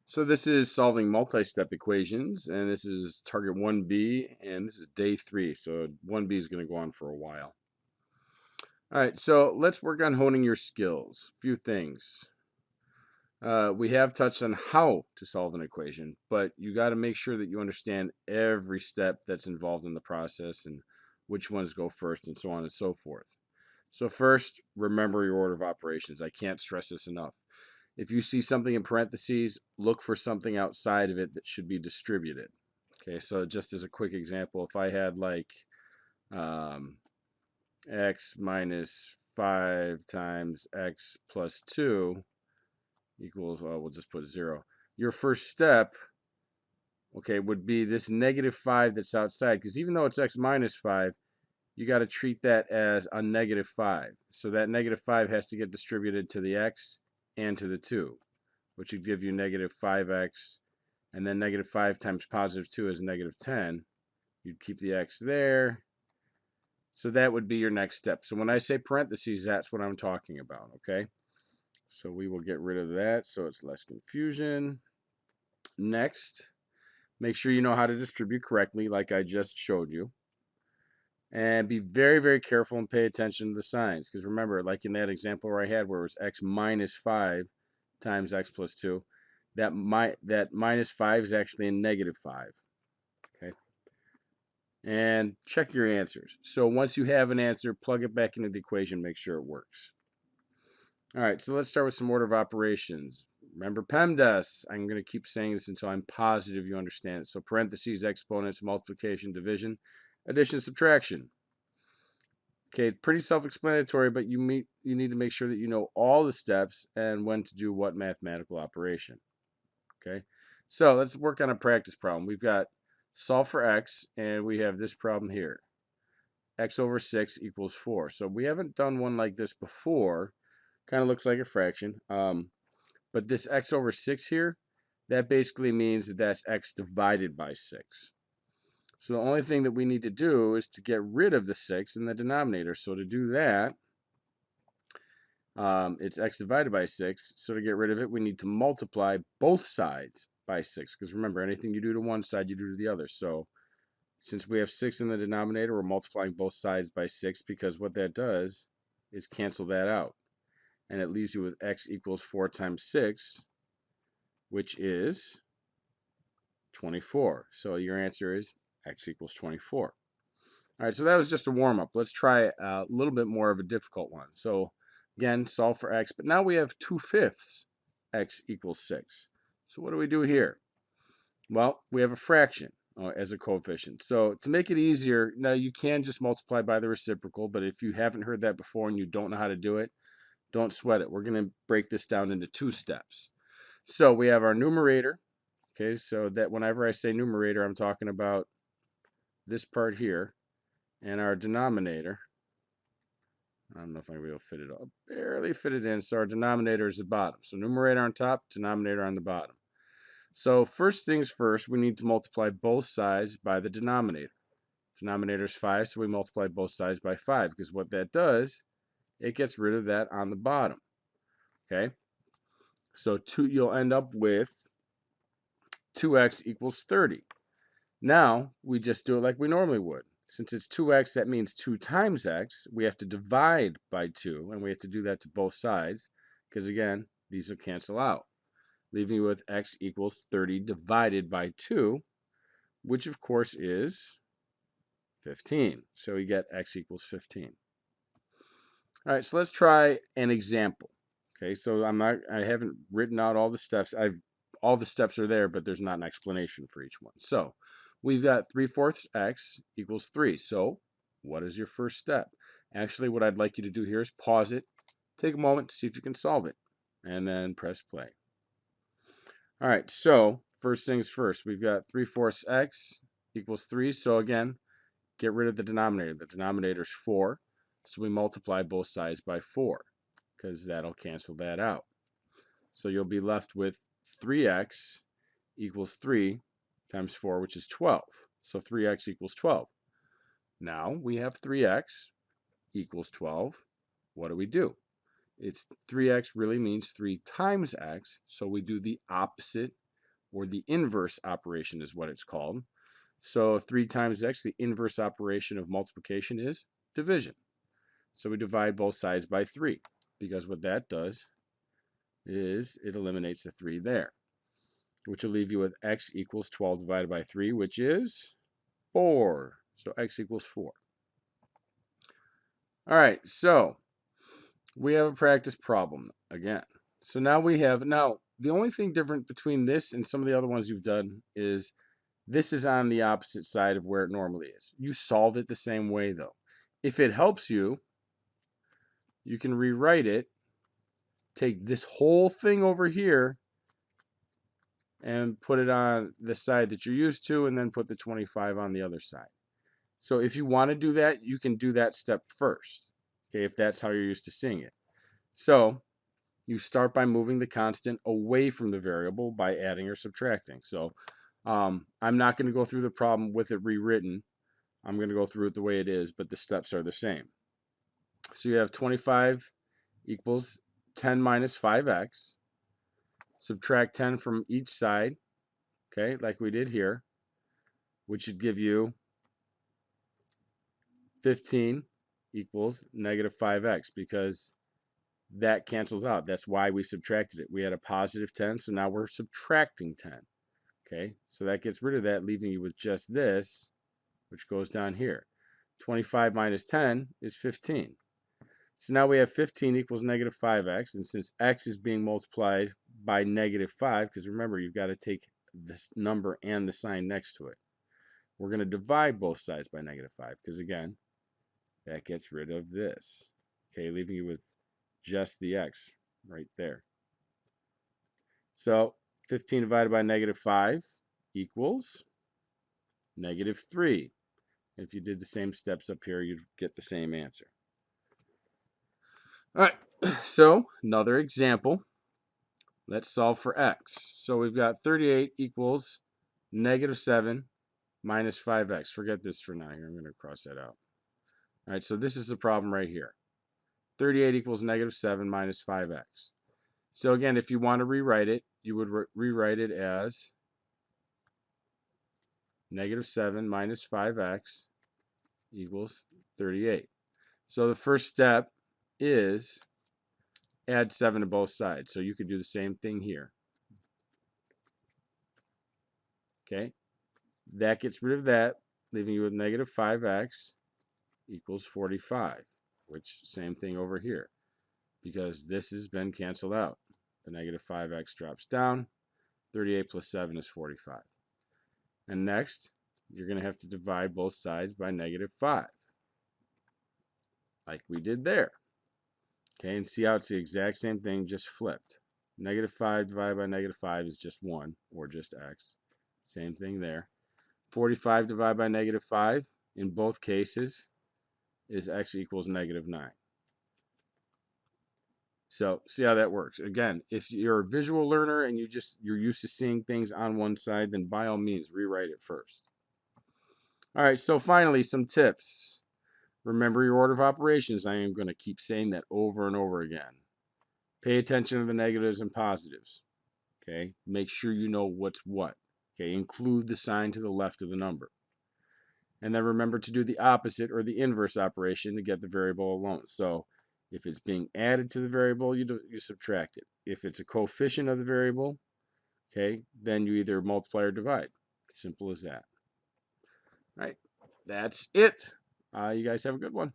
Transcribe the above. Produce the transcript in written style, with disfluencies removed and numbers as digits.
So this is solving multi-step equations, and this is target 1B, and this is day 3. So 1B is going to go on for a while. All right, so let's work on honing your skills. A few things. We have touched on how to solve an equation, but you got to make sure that you understand every step that's involved in the process and which ones go first and so on and so forth. So first, remember your order of operations. I can't stress this enough. If you see something in parentheses, look for something outside of it that should be distributed. Okay, so just as a quick example, if I had like um, x minus 5 times x plus 2 equals, well, we'll just put 0. Your first step, okay, would be this negative 5 that's outside, because even though it's x minus 5, you got to treat that as a negative 5. So that negative 5 has to get distributed to the x and to the 2, which would give you negative 5x, and then negative 5 times positive 2 is negative 10. You'd keep the x there. So that would be your next step. So when I say parentheses, that's what I'm talking about, okay? So we will get rid of that so it's less confusion. Next, make sure you know how to distribute correctly like I just showed you. And be very, very careful and pay attention to the signs. Because remember, like in that example where I had where it was x minus 5 times x plus 2, that minus 5 is actually a negative 5. Okay. And check your answers. So once you have an answer, plug it back into the equation, make sure it works. All right, so let's start with some order of operations. Remember PEMDAS. I'm going to keep saying this until I'm positive you understand it. So parentheses, exponents, multiplication, division, addition, subtraction. Okay, pretty self-explanatory, but you need to make sure that you know all the steps and when to do what mathematical operation. Okay, so let's work on a practice problem. We've got solve for x, and we have this problem here. X over 6 equals 4. So we haven't done one like this before. Kind of looks like a fraction. But this x over 6 here, that basically means that that's x divided by 6. So the only thing that we need to do is to get rid of the 6 in the denominator. So to do that, it's x divided by 6. So to get rid of it, we need to multiply both sides by 6. Because remember, anything you do to one side, you do to the other. So since we have 6 in the denominator, we're multiplying both sides by 6, because what that does is cancel that out. And it leaves you with x equals 4 times 6, which is 24. So your answer is x equals 24. All right, so that was just a warm-up. Let's try a little bit more of a difficult one. So again, solve for x, but now we have 2/5 x equals 6. So what do we do here? Well, we have a fraction as a coefficient. So to make it easier, now you can just multiply by the reciprocal, but if you haven't heard that before and you don't know how to do it, don't sweat it. We're going to break this down into 2 steps. So we have our numerator. Okay, so that whenever I say numerator, I'm talking about this part here. And our denominator, I don't know if I'm going to be able to fit it all. Barely fit it in. So our denominator is the bottom. So numerator on top, denominator on the bottom. So first things first, we need to multiply both sides by the denominator. Denominator is 5, so we multiply both sides by 5, because what that does, it gets rid of that on the bottom. Okay? So you'll end up with 2x equals 30. Now, we just do it like we normally would. Since it's 2x, that means 2 times x. We have to divide by 2, and we have to do that to both sides, because again, these will cancel out, leaving you with x equals 30 divided by 2, which of course is 15. So we get x equals 15. All right, so let's try an example. Okay, so I haven't written out all the steps. All the steps are there, but there's not an explanation for each one. So we've got 3/4 x equals 3. So what is your first step? Actually, what I'd like you to do here is pause it, take a moment to see if you can solve it, and then press play. All right, so first things first, we've got 3/4 x equals 3. So again, get rid of the denominator. The denominator is 4. So we multiply both sides by 4, because that'll cancel that out. So you'll be left with 3x equals 3 times 4, which is 12. So 3x equals 12. Now we have 3x equals 12. What do? It's 3x really means 3 times x, so we do the opposite or the inverse operation is what it's called. So 3 times x, the inverse operation of multiplication is division. So we divide both sides by 3, because what that does is it eliminates the 3 there, which will leave you with x equals 12 divided by 3, which is 4. So x equals 4. All right, so we have a practice problem again. So now the only thing different between this and some of the other ones you've done is this is on the opposite side of where it normally is. You solve it the same way though. If it helps you, you can rewrite it, take this whole thing over here and put it on the side that you're used to, and then put the 25 on the other side. So if you want to do that, you can do that step first, okay, if that's how you're used to seeing it. So you start by moving the constant away from the variable by adding or subtracting. So I'm not going to go through the problem with it rewritten. I'm going to go through it the way it is, but the steps are the same. So you have 25 equals 10 minus 5x. Subtract 10 from each side, okay, like we did here, which should give you 15 equals negative 5x, because that cancels out. That's why we subtracted it. We had a positive 10, so now we're subtracting 10. Okay, so that gets rid of that, leaving you with just this, which goes down here. 25 minus 10 is 15. So now we have 15 equals negative 5x, and since x is being multiplied by negative 5, because remember, you've got to take this number and the sign next to it, we're going to divide both sides by negative 5, because again, that gets rid of this. Okay, leaving you with just the x right there. So 15 divided by negative 5 equals negative 3. If you did the same steps up here, you'd get the same answer. All right, so another example. Let's solve for x. So we've got 38 equals negative 7 minus 5x. Forget this for now. I'm going to cross that out. All right, so this is the problem right here. 38 equals negative 7 minus 5x. So again, if you want to rewrite it, you would rewrite it as negative 7 minus 5x equals 38. So the first step is add 7 to both sides. So you could do the same thing here. Okay, that gets rid of that, leaving you with negative 5x equals 45, which same thing over here, because this has been canceled out. The negative 5x drops down. 38 plus 7 is 45. And next, you're going to have to divide both sides by negative 5, like we did there. Okay, and see how it's the exact same thing, just flipped. Negative 5 divided by negative 5 is just 1, or just x. Same thing there. 45 divided by negative 5, in both cases, is x equals negative 9. So see how that works. Again, if you're a visual learner and you're used to seeing things on one side, then by all means, rewrite it first. All right, so finally, some tips. Remember your order of operations. I am going to keep saying that over and over again. Pay attention to the negatives and positives. Okay, make sure you know what's what. Okay, include the sign to the left of the number. And then remember to do the opposite or the inverse operation to get the variable alone. So if it's being added to the variable, you subtract it. If it's a coefficient of the variable, okay, then you either multiply or divide. Simple as that. All right, that's it. You guys have a good one.